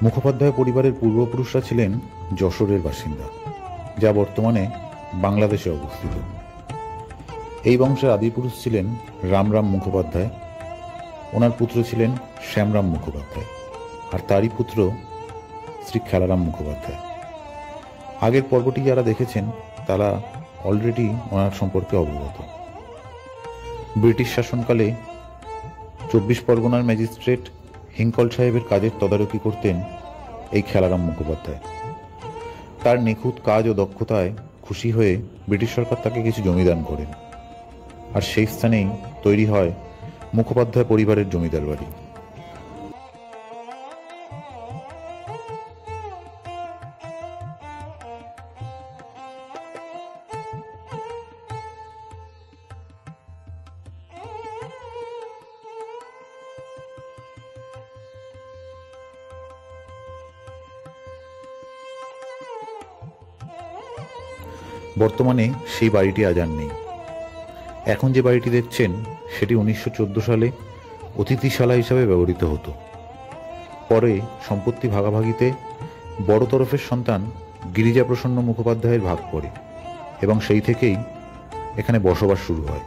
মুখোপাধ্যায় পরিবারের পূর্বপুরুষরা ছিলেন যশোরের বাসিন্দা, যা বর্তমানে বাংলাদেশে অবস্থিত। এই বংশের আদিপুরুষ ছিলেন রামরাম মুখোপাধ্যায়। ওনার পুত্র ছিলেন শ্যামরাম মুখোপাধ্যায়, আর তারই পুত্র শ্রী খেলারাম মুখোপাধ্যায়। আগের পর্বটি যারা দেখেছেন তারা অলরেডি ওনার সম্পর্কে অবগত। ব্রিটিশ শাসনকালে 24 পরগনার ম্যাজিস্ট্রেট হিঙ্কল সাহেবের কাজের তদারকি করতেন এই খেলারাম মুখোপাধ্যায়। তার নিখুঁত কাজ ও দক্ষতায় খুশি হয়ে ব্রিটিশ সরকার তাকে কিছু জমিদান করেন, আর সেই স্থানেই তৈরি হয় মুখোপাধ্যায় পরিবারের জমিদার বাড়ি। বর্তমানে সেই বাড়িটি আজ আর নেই। এখন যে বাড়িটি দেখছেন সেটি 1914 সালে অতিথিশালা হিসাবে ব্যবহৃত হতো। পরে সম্পত্তি ভাগাভাগিতে বড় তরফের সন্তান গিরিজা প্রসন্ন মুখোপাধ্যায়ের ভাগ পড়ে এবং সেই থেকেই এখানে বসবাস শুরু হয়।